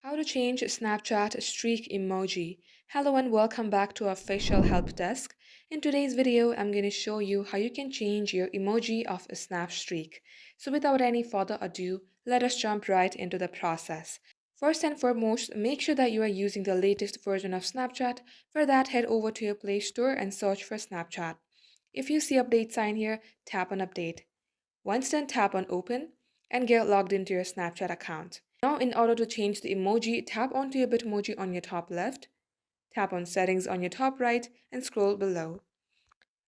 How to change Snapchat streak emoji. Hello and welcome back to our official help desk. In today's video, I'm going to show you how you can change your emoji of a snap streak. So without any further ado, let us jump right into the process. First and foremost, make sure that you are using the latest version of Snapchat. For that, head over to your Play Store and search for Snapchat. If you see update sign here, tap on update. Once done, tap on open and get logged into your Snapchat account. Now, in order to change the emoji, tap onto your Bitmoji on your top left, tap on settings on your top right, and scroll below.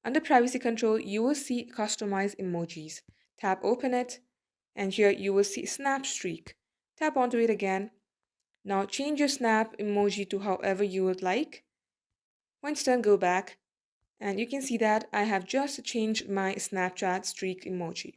Under privacy control, you will see customize emojis. Tap open it, and here you will see snap streak. Tap onto it again. Now change your snap emoji to however you would like. Once done, go back, and you can see that I have just changed my Snapchat streak emoji.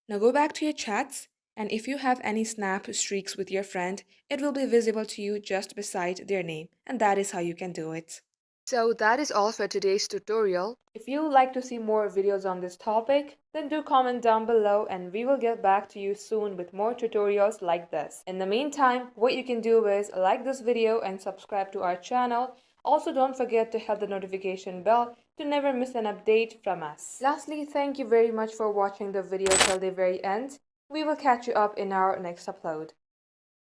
Now go back to your chats, and if you have any snap streaks with your friend, it will be visible to you just beside their name, and that is how you can do it. So that is all for today's tutorial. If you would like to see more videos on this topic, then do comment down below and we will get back to you soon with more tutorials like this. In the meantime, what you can do is like this video and subscribe to our channel. Also, don't forget to hit the notification bell to never miss an update from us. Lastly, thank you very much for watching the video till the very end. We will catch you up in our next upload.